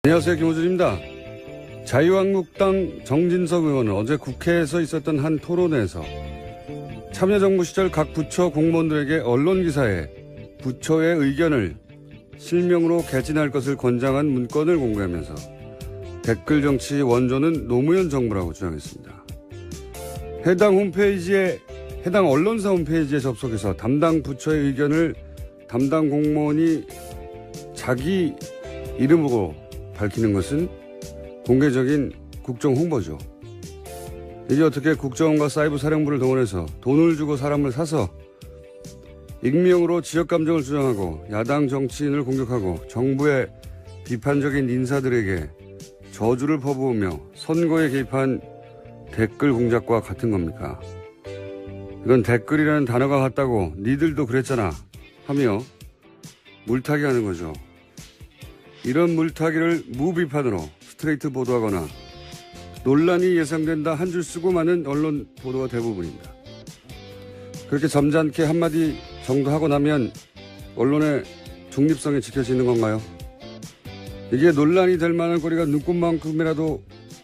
안녕하세요, 김호준입니다. 자유한국당 정진석 의원은 어제 국회에서 있었던 한 토론회에서 참여정부 시절 각 부처 공무원들에게 언론기사에 부처의 의견을 실명으로 개진할 것을 권장한 문건을 공개하면서 댓글 정치 원조는 노무현 정부라고 주장했습니다. 해당 언론사 홈페이지에 접속해서 담당 부처의 의견을 담당 공무원이 자기 이름으로 밝히는 것은 공개적인 국정 홍보죠. 이게 어떻게 국정원과 사이버 사령부를 동원해서 돈을 주고 사람을 사서 익명으로 지역 감정을 주장하고 야당 정치인을 공격하고 정부의 비판적인 인사들에게 저주를 퍼부으며 선거에 개입한 댓글 공작과 같은 겁니까? 이건 댓글이라는 단어가 같다고 니들도 그랬잖아 하며 물타기 하는 거죠. 이런 물타기를 무비판으로 스트레이트 보도하거나 논란이 예상된다 한 줄 쓰고 마는 언론 보도가 대부분입니다. 그렇게 점잖게 한마디 정도 하고 나면 언론의 중립성이 지켜지는 건가요? 이게 논란이 될 만한 거리가 눈꽃만큼이라도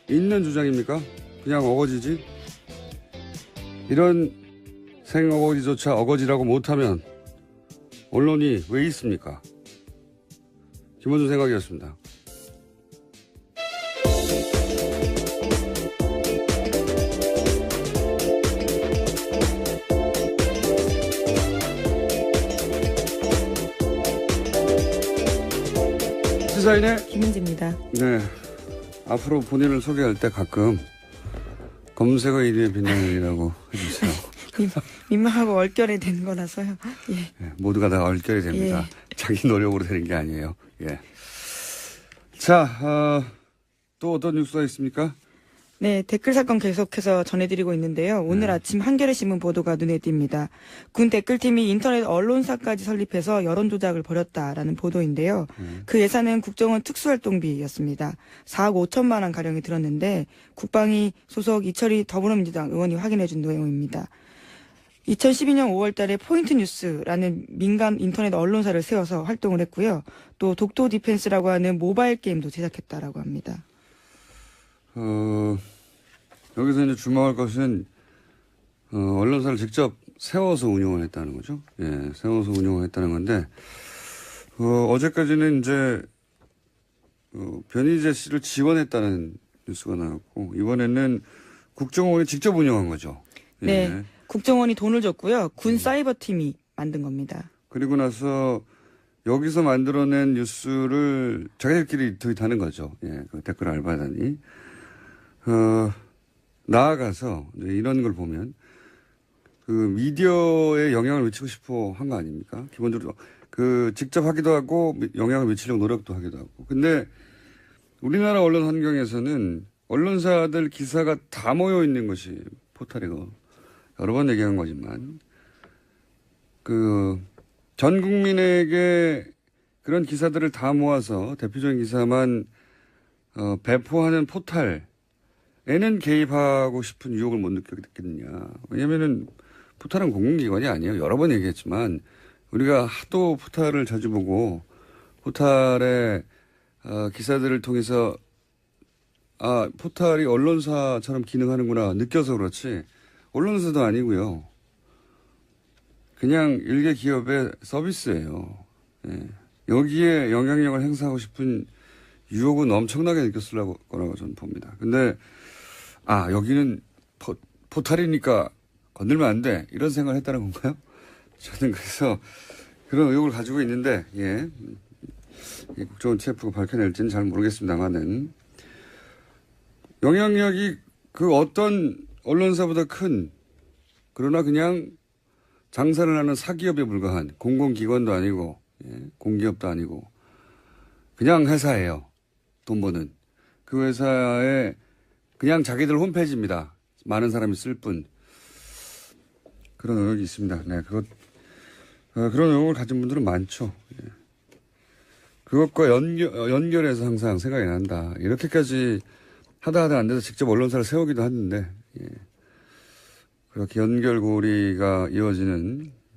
있는 주장입니까? 그냥 어거지지? 이런 생어거지조차 어거지라고 못하면 언론이 왜 있습니까? 김원준 생각이었습니다. 시사인의 김은지입니다. 네, 앞으로 본인을 소개할 때 가끔 검색어 1위에 빛나는이라고 해주세요. 민망하고 얼결이 된 거라서요. 예. 네, 모두가 다 얼결이 됩니다. 예. 자기 노력으로 되는 게 아니에요. 예. 자, 또 어떤 뉴스가 있습니까? 네, 댓글 사건 계속해서 전해드리고 있는데요. 오늘 아침 한겨레 신문 보도가 눈에 띕니다. 군 댓글팀이 인터넷 언론사까지 설립해서 여론 조작을 벌였다라는 보도인데요. 그 예산은 국정원 특수활동비였습니다. 4억 5천만 원 가량이 들었는데 국방위 소속 이철희 더불어민주당 의원이 확인해준 내용입니다. 2012년 5월 달에 포인트 뉴스라는 민간 인터넷 언론사를 세워서 활동을 했고요. 또 독도 디펜스라고 하는 모바일 게임도 제작했다라고 합니다. 여기서 이제 주목할 것은, 언론사를 직접 세워서 운영을 했다는 거죠. 예, 세워서 운영을 했다는 건데, 어제까지는 이제, 변희재 씨를 지원했다는 뉴스가 나왔고, 이번에는 국정원이 직접 운영한 거죠. 예. 네, 국정원이 돈을 줬고요. 군 사이버팀이 만든 겁니다. 그리고 나서 여기서 만들어낸 뉴스를 자기들끼리 트윗하는 거죠. 예, 그 댓글 알바단이. 나아가서 이런 걸 보면 그 미디어에 영향을 미치고 싶어 한 거 아닙니까? 기본적으로 그 직접 하기도 하고 영향을 미치려고 노력도 하기도 하고. 근데 우리나라 언론 환경에서는 언론사들 기사가 다 모여 있는 것이 포털이고 여러 번 얘기한 거지만 그 전 국민에게 그런 기사들을 다 모아서 대표적인 기사만 배포하는 포털에는 개입하고 싶은 유혹을 못 느꼈겠느냐. 왜냐면은 포털은 공공기관이 아니에요. 여러 번 얘기했지만 우리가 하도 포털을 자주 보고 포털의 기사들을 통해서 포털이 언론사처럼 기능하는구나 느껴서 그렇지 언론사도 아니고요. 그냥 일개 기업의 서비스예요. 예. 여기에 영향력을 행사하고 싶은 유혹은 엄청나게 느꼈을 거라고 저는 봅니다. 근데 여기는 포탈이니까 건들면 안 돼. 이런 생각을 했다는 건가요? 저는 그래서 그런 의혹을 가지고 있는데 국정원 TF가 밝혀낼지는 잘 모르겠습니다만은 영향력이 그 어떤 언론사보다 큰 그러나 그냥 장사를 하는 사기업에 불과한 공공기관도 아니고 공기업도 아니고 그냥 회사예요. 돈 버는. 그 회사에 그냥 자기들 홈페이지입니다. 많은 사람이 쓸 뿐. 그런 의혹이 있습니다. 네, 그런 의혹을 가진 분들은 많죠. 예. 그것과 연결해서 항상 생각이 난다. 이렇게까지 하다 안 돼서 직접 언론사를 세우기도 했는데, 예. 그렇게 연결고리가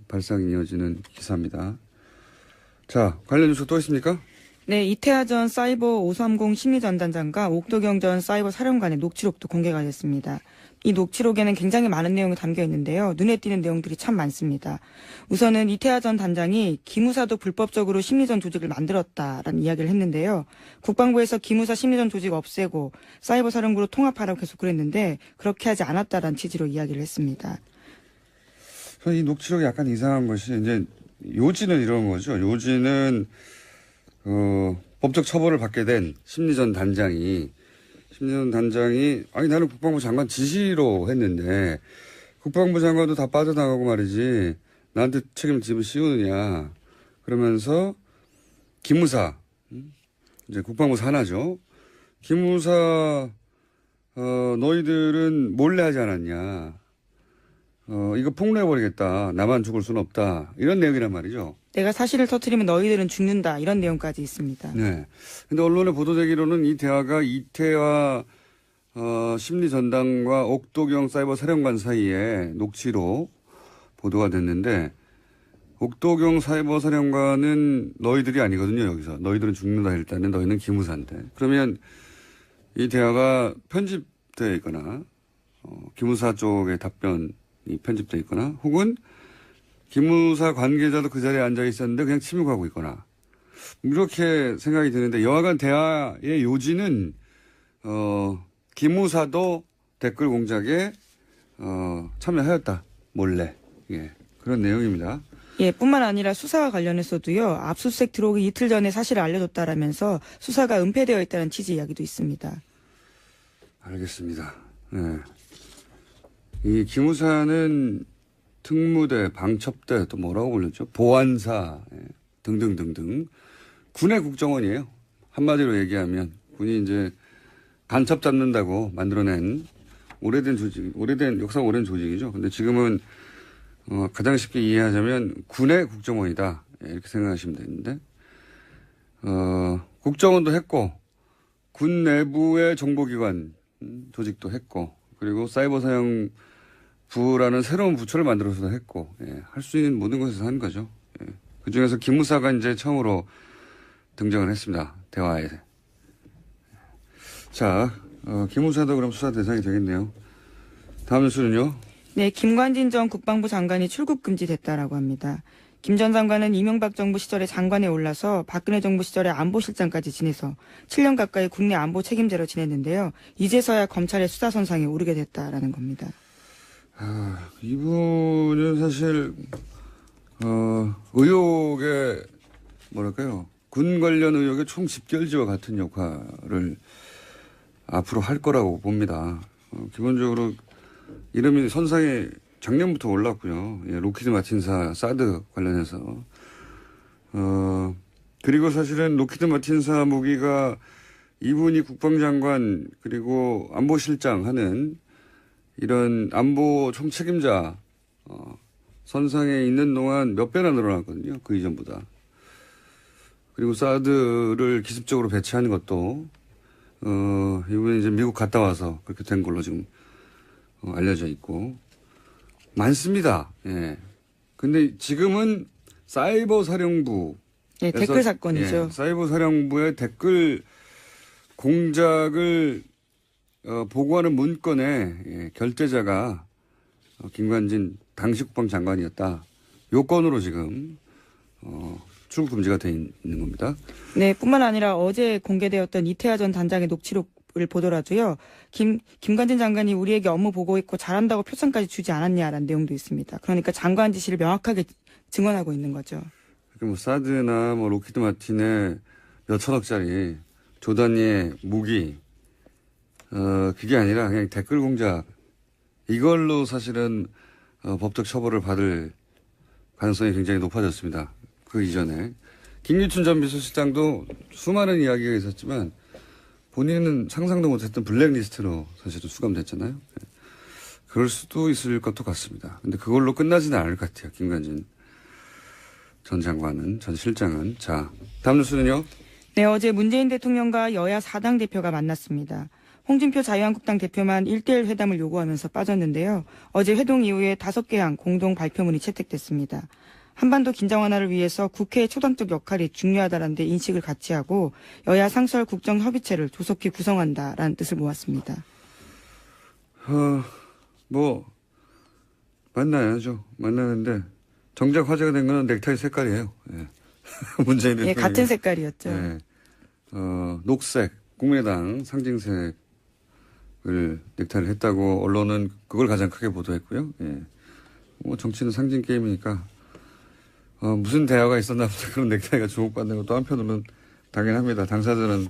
발상이 이어지는 기사입니다. 자, 관련 뉴스 또 있습니까? 네, 이태하 전 사이버 530 심리전단장과 옥도경 전 사이버 사령관의 녹취록도 공개가 됐습니다. 이 녹취록에는 굉장히 많은 내용이 담겨 있는데요. 눈에 띄는 내용들이 참 많습니다. 우선은 이태하 전 단장이 기무사도 불법적으로 심리전 조직을 만들었다라는 이야기를 했는데요. 국방부에서 기무사 심리전 조직 없애고 사이버 사령부로 통합하라고 계속 그랬는데 그렇게 하지 않았다라는 취지로 이야기를 했습니다. 이 녹취록이 약간 이상한 것이 이제 요지는 이런 거죠. 요지는 법적 처벌을 받게 된 심리전 단장이 아니 나는 국방부 장관 지시로 했는데 국방부 장관도 다 빠져나가고 말이지 나한테 책임을 집을 씌우느냐 그러면서 기무사 이제 국방부 산하죠. 기무사 너희들은 몰래 하지 않았냐. 이거 폭로해버리겠다. 나만 죽을 수는 없다. 이런 내용이란 말이죠. 내가 사실을 터뜨리면 너희들은 죽는다. 이런 내용까지 있습니다. 네. 근데 언론에 보도되기로는 이 대화가 이태화 심리전당과 옥도경 사이버 사령관 사이에 녹취로 보도가 됐는데 옥도경 사이버 사령관은 너희들이 아니거든요. 여기서. 너희들은 죽는다 할 때는 너희는 기무사인데. 그러면 이 대화가 편집되어 있거나 기무사 쪽의 답변이 편집되어 있거나 혹은 기무사 관계자도 그 자리에 앉아 있었는데 그냥 침묵하고 있거나 이렇게 생각이 드는데 여하간 대화의 요지는 기무사도 댓글 공작에 참여하였다 몰래 그런 내용입니다. 예, 뿐만 아니라 수사와 관련해서도요. 압수수색 들어오기 이틀 전에 사실을 알려줬다라면서 수사가 은폐되어 있다는 취지 이야기도 있습니다. 알겠습니다. 네. 이 기무사는 특무대, 방첩대 또 뭐라고 불렸죠? 보안사 등등등등 군의 국정원이에요. 한마디로 얘기하면 군이 이제 간첩 잡는다고 만들어낸 오래된 조직, 역사 오랜 조직이죠. 근데 지금은 가장 쉽게 이해하자면 군의 국정원이다 이렇게 생각하시면 되는데 국정원도 했고 군 내부의 정보기관 조직도 했고 그리고 사이버 사령부라는 새로운 부처를 만들어서도 했고 할 수 있는 모든 것에서 한 거죠. 그중에서 기무사가 이제 처음으로 등장을 했습니다. 대화에. 자, 기무사도 그럼 수사 대상이 되겠네요. 다음 뉴스는요. 네, 김관진 전 국방부 장관이 출국 금지됐다라고 합니다. 김 전 장관은 이명박 정부 시절에 장관에 올라서 박근혜 정부 시절에 안보실장까지 지내서 7년 가까이 국내 안보 책임자로 지냈는데요. 이제서야 검찰의 수사선상에 오르게 됐다라는 겁니다. 이분은 사실 의혹의 뭐랄까요? 군 관련 의혹의 총 집결지와 같은 역할을 앞으로 할 거라고 봅니다. 기본적으로 이름이 선상에 작년부터 올랐고요. 로키드 마틴사 사드 관련해서. 그리고 사실은 로키드 마틴사 무기가 이분이 국방장관 그리고 안보실장 하는 이런 안보 총책임자 선상에 있는 동안 몇 배나 늘어났거든요. 그 이전보다. 그리고 사드를 기습적으로 배치하는 것도 이번에 이제 미국 갔다 와서 그렇게 된 걸로 지금 알려져 있고 많습니다. 예. 근데 지금은 사이버 사령부 댓글 사건이죠. 사이버 사령부의 댓글 공작을 보고하는 문건의 결재자가 김관진 당시 국방장관이었다. 요건으로 지금 출국 금지가 돼 있는 겁니다. 네, 뿐만 아니라 어제 공개되었던 이태하 전 단장의 녹취록을 보더라도요. 김관진 장관이 우리에게 업무 보고했고 잘한다고 표창까지 주지 않았냐라는 내용도 있습니다. 그러니까 장관 지시를 명확하게 증언하고 있는 거죠. 그러니까 뭐 사드나 뭐 로키드 마틴의 몇 천억짜리 조단위의 무기 그게 아니라 그냥 댓글 공작 이걸로 사실은 법적 처벌을 받을 가능성이 굉장히 높아졌습니다. 그 이전에 김기춘 전 비서실장도 수많은 이야기가 있었지만 본인은 상상도 못했던 블랙리스트로 사실은 수감됐잖아요. 그럴 수도 있을 것도 같습니다. 근데 그걸로 끝나지는 않을 것 같아요. 김관진 전 장관은, 전 실장은. 자, 다음 뉴스는요. 네, 어제 문재인 대통령과 여야 4당 대표가 만났습니다. 홍준표 자유한국당 대표만 1대1 회담을 요구하면서 빠졌는데요. 어제 회동 이후에 5개 안 공동 발표문이 채택됐습니다. 한반도 긴장 완화를 위해서 국회의 초당적 역할이 중요하다는 데 인식을 같이 하고 여야 상설 국정협의체를 조속히 구성한다라는 뜻을 모았습니다. 만나야죠. 만나는데 정작 화제가 된 거는 넥타이 색깔이에요. 예. 문재인 대통령이. 예, 같은 색깔이었죠. 예. 녹색, 국민의당 상징색을 넥타이를 했다고 언론은 그걸 가장 크게 보도했고요. 예. 뭐 정치는 상징 게임이니까 무슨 대화가 있었나 보다 그런 넥타이가 주목받는 것도 한편으로는 당연합니다. 당사자는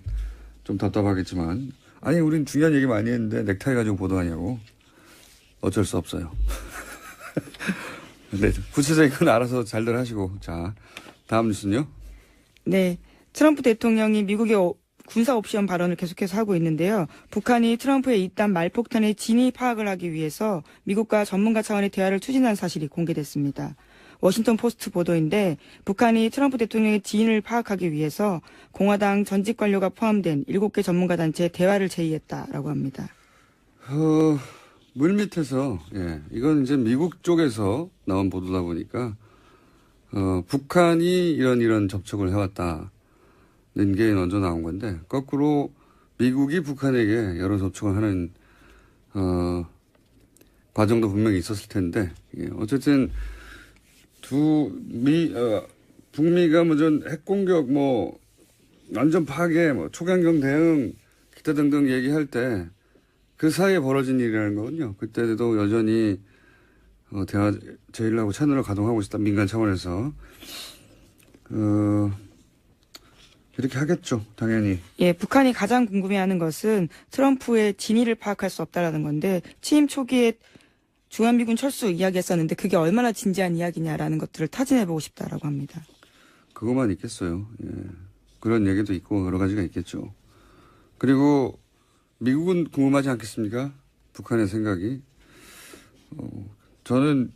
좀 답답하겠지만 아니 우린 중요한 얘기 많이 했는데 넥타이 가지고 보도하냐고. 어쩔 수 없어요. 네, 구체적인 건 알아서 잘들 하시고. 자, 다음 뉴스는요? 네. 트럼프 대통령이 미국의 군사 옵션 발언을 계속해서 하고 있는데요. 북한이 트럼프의 이딴 말폭탄의 진위 파악을 하기 위해서 미국과 전문가 차원의 대화를 추진한 사실이 공개됐습니다. 워싱턴 포스트 보도인데 북한이 트럼프 대통령의 지인을 파악하기 위해서 공화당 전직 관료가 포함된 7개 전문가 단체에 대화를 제의했다라고 합니다. 물밑에서, 예, 이건 이제 미국 쪽에서 나온 보도다 보니까, 북한이 이런 접촉을 해왔다는 게 먼저 나온 건데, 거꾸로 미국이 북한에게 여러 접촉을 하는, 과정도 분명히 있었을 텐데, 예, 어쨌든, 북미가 핵공격, 완전 파괴, 초강경 대응, 기타 등등 얘기할 때, 그 사이에 벌어진 일이라는 거군요. 그때도 여전히 대화 제일하고 채널을 가동하고 있었다. 민간 차원에서. 이렇게 하겠죠. 당연히. 예, 북한이 가장 궁금해하는 것은 트럼프의 진위를 파악할 수 없다라는 건데 취임 초기에 주한미군 철수 이야기했었는데 그게 얼마나 진지한 이야기냐라는 것들을 타진해보고 싶다라고 합니다. 그것만 있겠어요. 예. 그런 얘기도 있고 여러 가지가 있겠죠. 그리고 미국은 궁금하지 않겠습니까? 북한의 생각이. 저는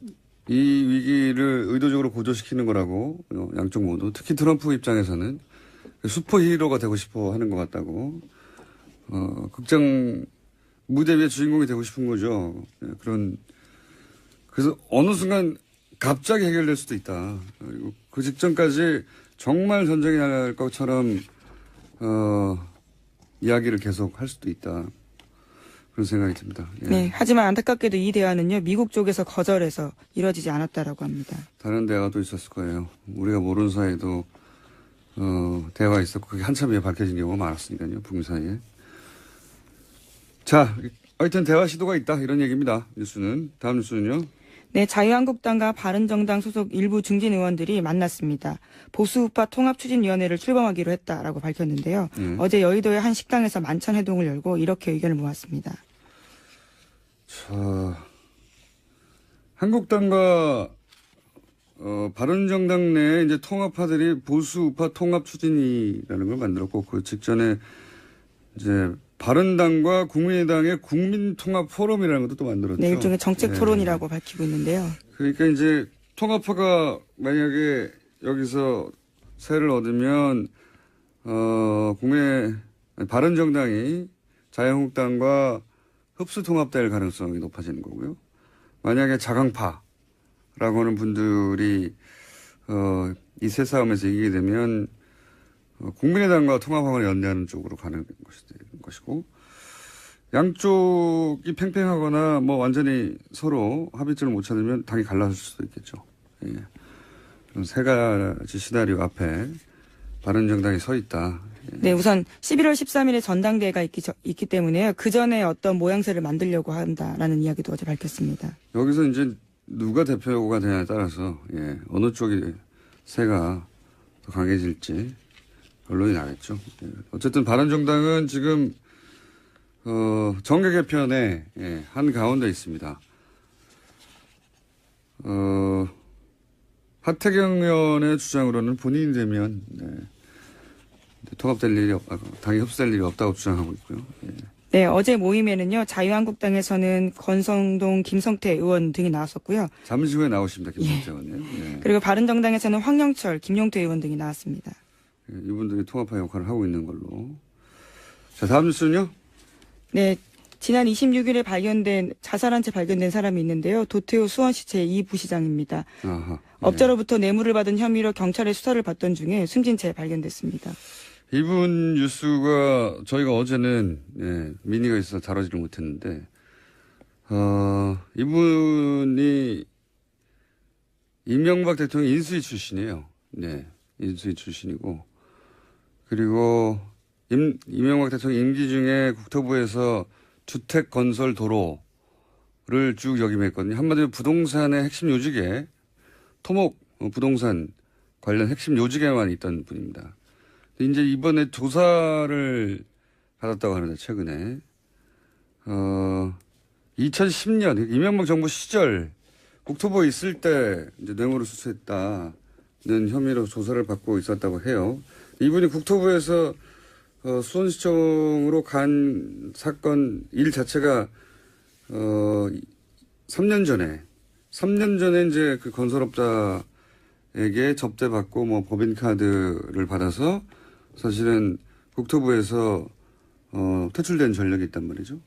이 위기를 의도적으로 고조시키는 거라고 양쪽 모두 특히 트럼프 입장에서는 슈퍼히어로가 되고 싶어 하는 것 같다고 극장 무대 위의 주인공이 되고 싶은 거죠. 그래서 어느 순간 갑자기 해결될 수도 있다. 그리고 그 직전까지 정말 전쟁이 날 것처럼 이야기를 계속 할 수도 있다. 그런 생각이 듭니다. 예. 네, 하지만 안타깝게도 이 대화는요, 미국 쪽에서 거절해서 이뤄지지 않았다라고 합니다. 다른 대화도 있었을 거예요. 우리가 모르는 사이에도, 대화가 있었고, 그게 한참 후에 밝혀진 경우가 많았으니까요, 북미 사이에. 자, 하여튼 대화 시도가 있다. 이런 얘기입니다. 뉴스는. 다음 뉴스는요? 네, 자유한국당과 바른정당 소속 일부 중진 의원들이 만났습니다. 보수우파 통합추진위원회를 출범하기로 했다라고 밝혔는데요. 어제 여의도의 한 식당에서 만찬회동을 열고 이렇게 의견을 모았습니다. 자, 한국당과 바른정당 내 이제 통합파들이 보수우파 통합추진위라는 걸 만들었고 그 직전에 이제 바른당과 국민의당의 국민통합포럼이라는 것도 또 만들었죠. 네, 일종의 정책 토론이라고 밝히고 있는데요. 그러니까 이제 통합파가 만약에 여기서 세를 얻으면 바른정당이 자유한국당과 흡수통합될 가능성이 높아지는 거고요. 만약에 자강파라고 하는 분들이 이 세 싸움에서 이기게 되면 국민의당과 통합항을 연대하는 쪽으로 가는 것이고 양쪽이 팽팽하거나 완전히 서로 합의점을 못 찾으면 당이 갈라질 수도 있겠죠. 예. 그런 세 가지 시나리오 앞에 바른정당이 서 있다. 예. 네, 우선 11월 13일에 전당대회가 있기 때문에요. 그 전에 어떤 모양새를 만들려고 한다라는 이야기도 어제 밝혔습니다. 여기서 이제 누가 대표가 되냐에 따라서 어느 쪽이 세가 더 강해질지 결론이 나겠죠. 예. 어쨌든 바른정당은 지금 정계 개편에 한 가운데 있습니다. 하태경 의원의 주장으로는 본인이 되면 통합될 일이 당이 흡수될 일이 없다고 주장하고 있고요. 예. 네, 어제 모임에는요, 자유한국당에서는 권성동, 김성태 의원 등이 나왔었고요. 잠시 후에 나오십니다, 김성태 의원님. 예. 그리고 바른정당에서는 황영철, 김용태 의원 등이 나왔습니다. 이분들이 통합파 역할을 하고 있는 걸로. 자, 다음 뉴스는요? 네, 지난 26일에 자살한 채 발견된 사람이 있는데요. 도태우 수원시체 이 부시장입니다. 아하. 업자로부터 뇌물을 받은 혐의로 경찰의 수사를 받던 중에 숨진 채 발견됐습니다. 이분 뉴스가 저희가 어제는 미니가 있어서 다루지를 못했는데 이분이 이명박 대통령 인수위 출신이에요. 네, 인수위 출신이고 그리고 이명박 대통령 임기 중에 국토부에서 주택 건설 도로를 쭉 역임했거든요. 한마디로 부동산의 핵심 요직에 토목 부동산 관련 핵심 요직에만 있던 분입니다. 이제 이번에 조사를 받았다고 하는데 최근에 2010년 이명박 정부 시절 국토부에 있을 때 이제 뇌물을 수수했다는 혐의로 조사를 받고 있었다고 해요. 이분이 국토부에서 수원시청으로 간 사건 일 자체가 3년 전에 이제 그 건설업자에게 접대받고 뭐 법인카드를 받아서 사실은 국토부에서 퇴출된 전력이 있단 말이죠.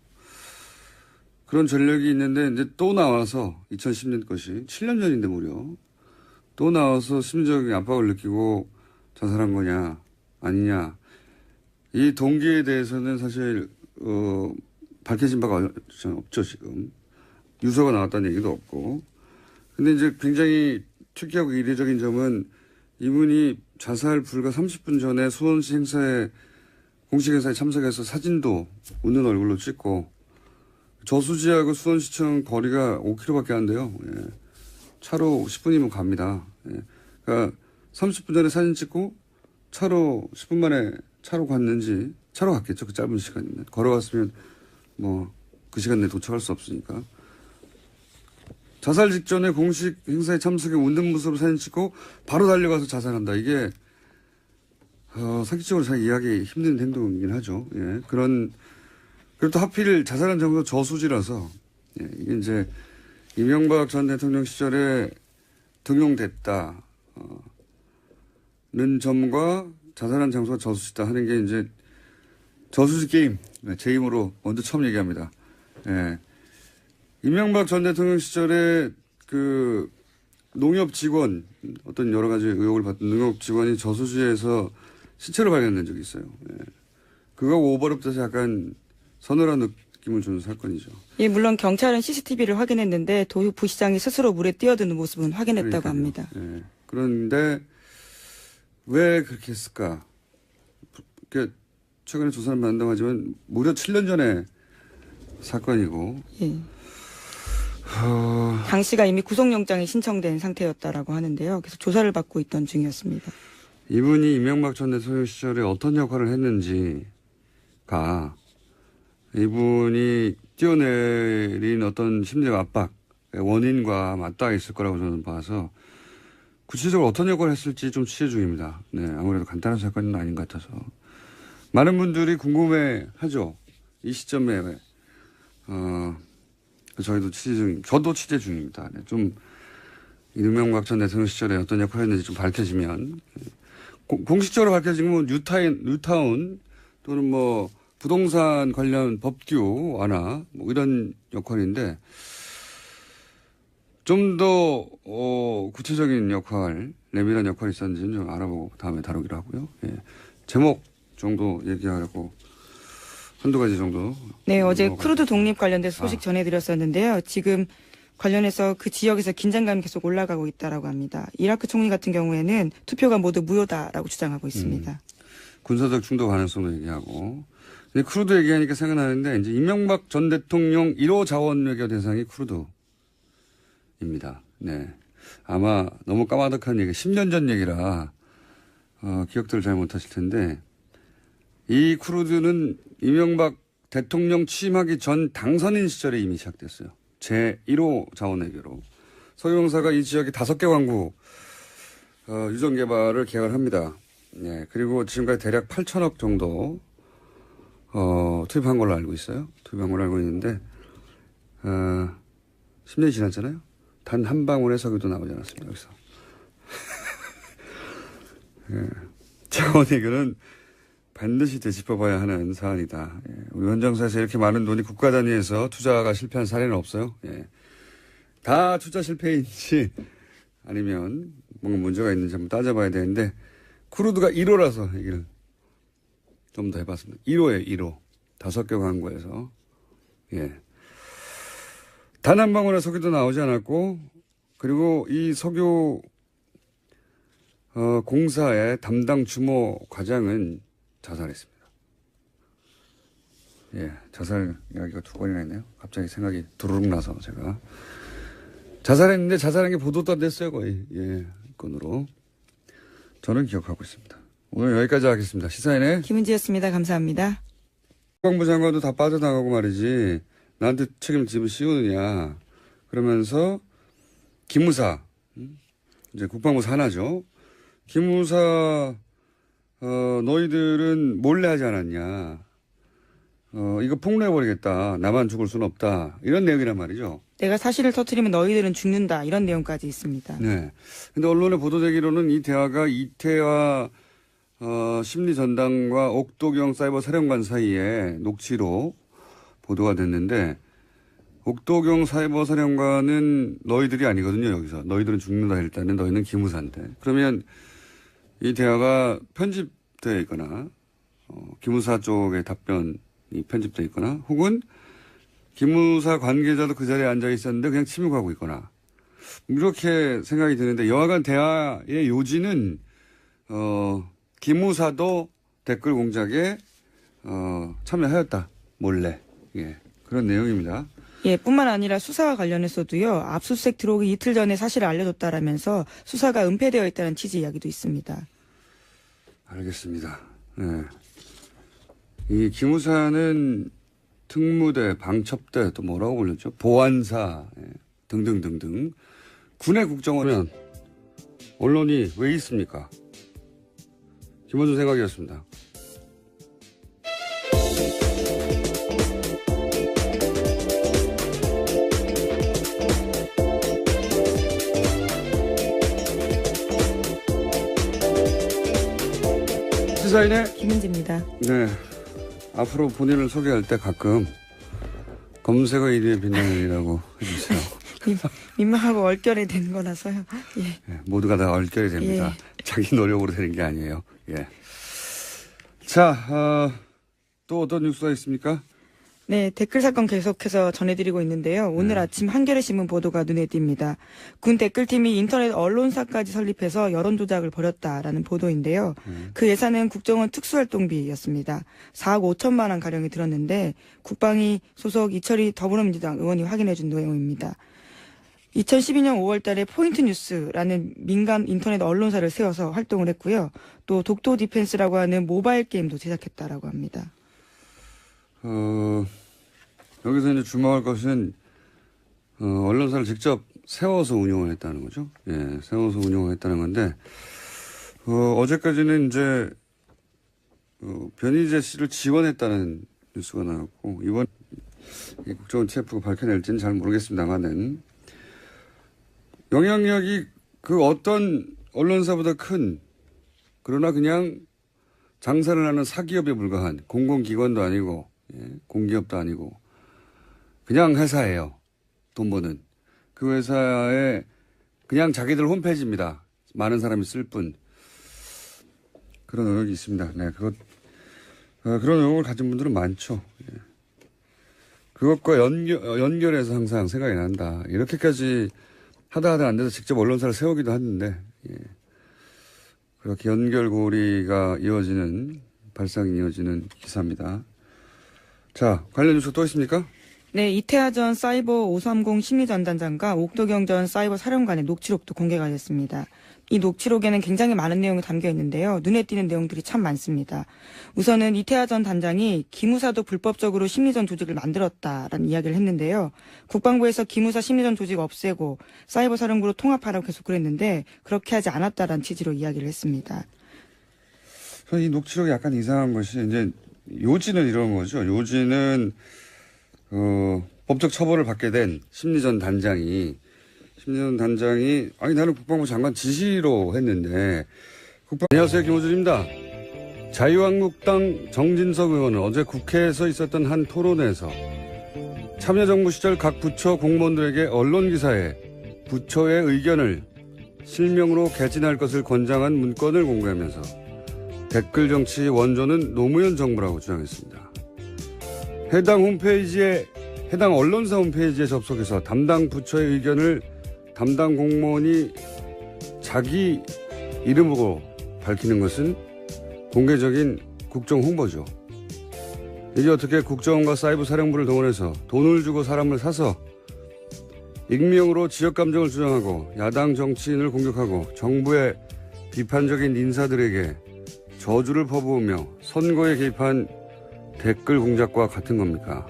그런 전력이 있는데 이제 또 나와서 2010년 것이 7년 전인데 무려 또 나와서 심리적인 압박을 느끼고 자살한 거냐 아니냐 이 동기에 대해서는 사실 밝혀진 바가 없죠 지금. 유서가 나왔다는 얘기도 없고. 근데 이제 굉장히 특이하고 이례적인 점은 이분이 자살 불과 30분 전에 수원시 공식 행사에 참석해서 사진도 웃는 얼굴로 찍고 저수지하고 수원시청 거리가 5km밖에 안 돼요. 예. 차로 10분이면 갑니다. 예. 그러니까 30분 전에 사진 찍고 차로 10분 만에 차로 갔겠죠. 그 짧은 시간이면. 걸어갔으면 뭐 그 시간 내에 도착할 수 없으니까. 자살 직전에 공식 행사에 참석해 웃는 모습으로 사진 찍고 바로 달려가서 자살한다. 이게 상식적으로 잘 이해하기 힘든 행동이긴 하죠. 예. 그리고 또 하필 자살한 장소가 저수지라서 예. 이게 이제 이명박 전 대통령 시절에 등용됐다는 점과 자살한 장소가 저수지다 하는 게 이제 저수지 게임 제 힘으로 먼저 처음 얘기합니다. 예. 이명박 전 대통령 시절에 그 농협 직원 어떤 여러 가지 의혹을 받던 농협 직원이 저수지에서 시체로 발견된 적이 있어요. 예. 그거 오버랩돼서 약간 서늘한 느낌을 주는 사건이죠. 예, 물론 경찰은 CCTV를 확인했는데 도유 부시장이 스스로 물에 뛰어드는 모습은 확인했다고 그러니까요. 합니다. 예. 그런데 왜 그렇게 했을까? 최근에 조사를 받는다고 하지만 무려 7년 전에 사건이고. 예. 당시가 이미 구속영장이 신청된 상태였다라고 하는데요. 그래서 조사를 받고 있던 중이었습니다. 이분이 이명박 전 대통령 시절에 어떤 역할을 했는지가 이분이 뛰어내린 어떤 심리적 압박, 원인과 맞닿아 있을 거라고 저는 봐서 구체적으로 어떤 역할을 했을지 좀 취재 중입니다. 네, 아무래도 간단한 사건은 아닌 것 같아서. 많은 분들이 궁금해하죠. 이 시점에 저도 취재 중입니다. 네, 좀 이명박 전 대통령 시절에 어떤 역할을 했는지 좀 밝혀지면 공식적으로 밝혀진 건 뉴타운 또는 뭐 부동산 관련 법규 완화 뭐 이런 역할인데 좀 더 구체적인 역할, 내밀한 역할이 있었는지는 좀 알아보고 다음에 다루기로 하고요. 예. 제목 정도 얘기하려고 한두 가지 정도. 네, 어제 크루드 독립 관련된 소식 전해드렸었는데요. 지금 관련해서 그 지역에서 긴장감이 계속 올라가고 있다라고 합니다. 이라크 총리 같은 경우에는 투표가 모두 무효다라고 주장하고 있습니다. 군사적 충돌 가능성도 얘기하고. 근데 크루드 얘기하니까 생각나는데 이제 이명박 전 대통령 1호 자원 외교 대상이 크루드입니다. 네. 아마 너무 까마득한 얘기, 10년 전 얘기라 기억들을 잘 못하실 텐데 이 크루드는 이명박 대통령 취임하기 전 당선인 시절에 이미 시작됐어요. 제1호 자원외교로. 서유형사가 이 지역에 5개 광구 유전 개발을 계약을 합니다. 네, 그리고 지금까지 대략 8천억 정도 투입한 걸로 알고 있어요. 투입한 걸로 알고 있는데 10년이 지났잖아요. 단 한 방울의 석유도 나오지 않았습니다. 여기서. 네, 자원외교는 반드시 되짚어봐야 하는 사안이다. 예. 우리 헌정사에서 이렇게 많은 돈이 국가 단위에서 투자가 실패한 사례는 없어요. 예. 다 투자 실패인지 아니면 뭔가 문제가 있는지 한번 따져봐야 되는데 크루드가 1호라서 얘기를 좀 더 해봤습니다. 1호에 1호. 5개 광고에서. 예. 단 한 방울의 석유도 나오지 않았고 그리고 이 석유 공사의 담당 주모 과장은 자살했습니다. 예, 자살 이야기가 2번이나 했네요. 갑자기 생각이 두루룩 나서 제가 자살했는데 자살한 게 보도도 안 됐어요 거의. 예, 건으로 저는 기억하고 있습니다. 오늘 여기까지 하겠습니다. 시사인의 김은지였습니다. 감사합니다. 국방부 장관도 다 빠져나가고 말이지 나한테 책임짐을 씌우느냐 그러면서 기무사 이제 국방부 산하죠. 기무사 너희들은 몰래 하지 않았냐. 이거 폭로해버리겠다. 나만 죽을 수는 없다. 이런 내용이란 말이죠. 내가 사실을 터뜨리면 너희들은 죽는다. 이런 내용까지 있습니다. 네. 근데 언론에 보도되기로는 이 대화가 이태화 심리전당과 옥도경 사이버 사령관 사이에 녹취로 보도가 됐는데 옥도경 사이버 사령관은 너희들이 아니거든요. 여기서. 너희들은 죽는다 할 때는 너희는 기무사인데. 그러면 이 대화가 편집되어 있거나 기무사 쪽의 답변이 편집되어 있거나 혹은 기무사 관계자도 그 자리에 앉아 있었는데 그냥 침묵하고 있거나 이렇게 생각이 드는데 여하간 대화의 요지는 기무사도 댓글 공작에 참여하였다. 몰래. 예. 그런 내용입니다. 예, 뿐만 아니라 수사와 관련해서도요. 압수수색 들어오기 이틀 전에 사실을 알려줬다라면서 수사가 은폐되어 있다는 취지 이야기도 있습니다. 알겠습니다. 네. 이 기무사는 특무대, 방첩대 또 뭐라고 불렸죠? 보안사 등등등등. 군의 국정원은 언론이 왜 있습니까? 김원준 생각이었습니다. 시사인의 김은지입니다. 네. 앞으로 본인을 소개할 때 가끔 검색어 1위에 빛나는이라고 해주세요. 민망하고 얼결이 된 거라서요. 예. 네, 모두가 다 얼결이 됩니다. 예. 자기 노력으로 되는 게 아니에요. 예. 자, 또 어떤 뉴스가 있습니까? 네, 댓글 사건 계속해서 전해드리고 있는데요. 오늘 아침 한겨레신문 보도가 눈에 띕니다. 군 댓글팀이 인터넷 언론사까지 설립해서 여론 조작을 벌였다라는 보도인데요. 그 예산은 국정원 특수활동비였습니다. 4억 5천만 원 가량이 들었는데 국방위 소속 이철희 더불어민주당 의원이 확인해준 내용입니다. 2012년 5월 달에 포인트뉴스라는 민간 인터넷 언론사를 세워서 활동을 했고요. 또 독도 디펜스라고 하는 모바일 게임도 제작했다라고 합니다. 여기서 이제 주목할 것은, 언론사를 직접 세워서 운영을 했다는 거죠. 예, 세워서 운영을 했다는 건데, 어제까지는 이제, 변희재 씨를 지원했다는 뉴스가 나왔고, 이번 국정원 TF가 밝혀낼지는 잘 모르겠습니다만은, 영향력이 그 어떤 언론사보다 큰, 그러나 그냥 장사를 하는 사기업에 불과한 공공기관도 아니고, 예, 공기업도 아니고 그냥 회사예요. 돈 버는. 그 회사에 그냥 자기들 홈페이지입니다. 많은 사람이 쓸 뿐. 그런 의혹이 있습니다. 네, 그런 의혹을 가진 분들은 많죠. 예. 그것과 연결해서 항상 생각이 난다. 이렇게까지 하다 안 돼서 직접 언론사를 세우기도 했는데, 예. 그렇게 연결고리가 발상이 이어지는 기사입니다. 자, 관련 뉴스 또 있습니까? 네, 이태하 전 사이버 530 심리전단장과 옥도경 전 사이버 사령관의 녹취록도 공개가 됐습니다. 이 녹취록에는 굉장히 많은 내용이 담겨 있는데요. 눈에 띄는 내용들이 참 많습니다. 우선은 이태하 전 단장이 기무사도 불법적으로 심리전 조직을 만들었다라는 이야기를 했는데요. 국방부에서 기무사 심리전 조직 없애고 사이버 사령부로 통합하라고 계속 그랬는데 그렇게 하지 않았다라는 취지로 이야기를 했습니다. 이 녹취록이 약간 이상한 것이 이제 요지는 이런 거죠. 요지는 법적 처벌을 받게 된 심리전 단장이 아니 나는 국방부 장관 지시로 했는데 안녕하세요 김호준입니다. 자유한국당 정진석 의원은 어제 국회에서 있었던 한 토론회에서 참여정부 시절 각 부처 공무원들에게 언론기사에 부처의 의견을 실명으로 개진할 것을 권장한 문건을 공개하면서 댓글 정치 원조는 노무현 정부라고 주장했습니다. 해당 언론사 홈페이지에 접속해서 담당 부처의 의견을 담당 공무원이 자기 이름으로 밝히는 것은 공개적인 국정 홍보죠. 이게 어떻게 국정원과 사이버 사령부를 동원해서 돈을 주고 사람을 사서 익명으로 지역 감정을 주장하고 야당 정치인을 공격하고 정부의 비판적인 인사들에게 저주를 퍼부으며 선거에 개입한 댓글 공작과 같은 겁니까?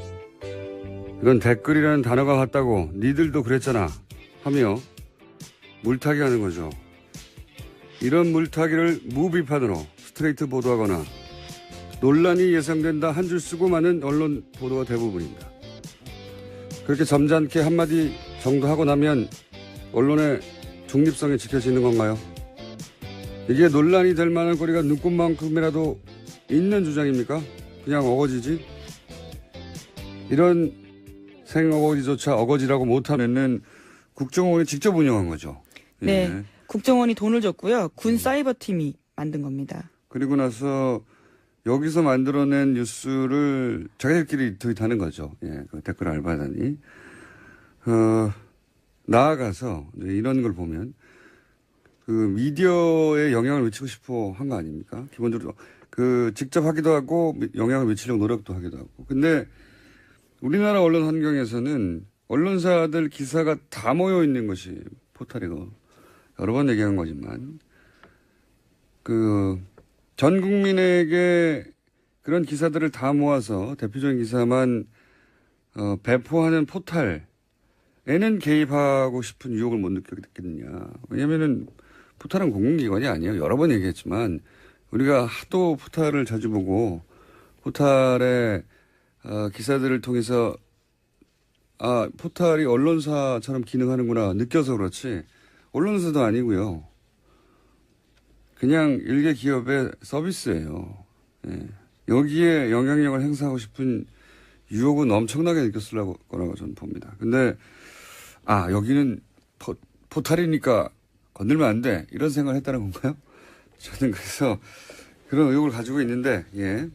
이건 댓글이라는 단어가 같다고 니들도 그랬잖아 하며 물타기 하는 거죠. 이런 물타기를 무비판으로 스트레이트 보도하거나 논란이 예상된다 한 줄 쓰고 마는 언론 보도가 대부분입니다. 그렇게 점잖게 한마디 정도 하고 나면 언론의 중립성이 지켜지는 건가요? 이게 논란이 될 만한 거리가 눈꽃만큼이라도 있는 주장입니까? 그냥 어거지지? 이런 생어거지조차 어거지라고 못하면은 국정원이 직접 운영한 거죠. 네. 예. 국정원이 돈을 줬고요. 군 사이버팀이 만든 겁니다. 그리고 나서 여기서 만들어낸 뉴스를 자기들끼리 트윗하는 거죠. 예, 그 댓글 알바단이. 나아가서 이런 걸 보면 그 미디어에 영향을 미치고 싶어 한 거 아닙니까? 기본적으로 직접 하기도 하고 영향을 미치려고 노력도 하기도 하고. 근데 우리나라 언론 환경에서는 언론사들 기사가 다 모여 있는 것이 포털이고 여러 번 얘기한 거지만 전 국민에게 그런 기사들을 다 모아서 대표적인 기사만 배포하는 포털에는 개입하고 싶은 유혹을 못 느꼈겠느냐. 왜냐면은 포털은 공공기관이 아니에요. 여러 번 얘기했지만 우리가 하도 포털을 자주 보고 포털의 기사들을 통해서 포털이 언론사처럼 기능하는구나 느껴서 그렇지 언론사도 아니고요. 그냥 일개 기업의 서비스예요. 예. 여기에 영향력을 행사하고 싶은 유혹은 엄청나게 느꼈을 거라고 저는 봅니다. 근데 여기는 포탈이니까 건들면 안 돼. 이런 생각을 했다는 건가요? 저는 그래서 그런 의혹을 가지고 있는데 예.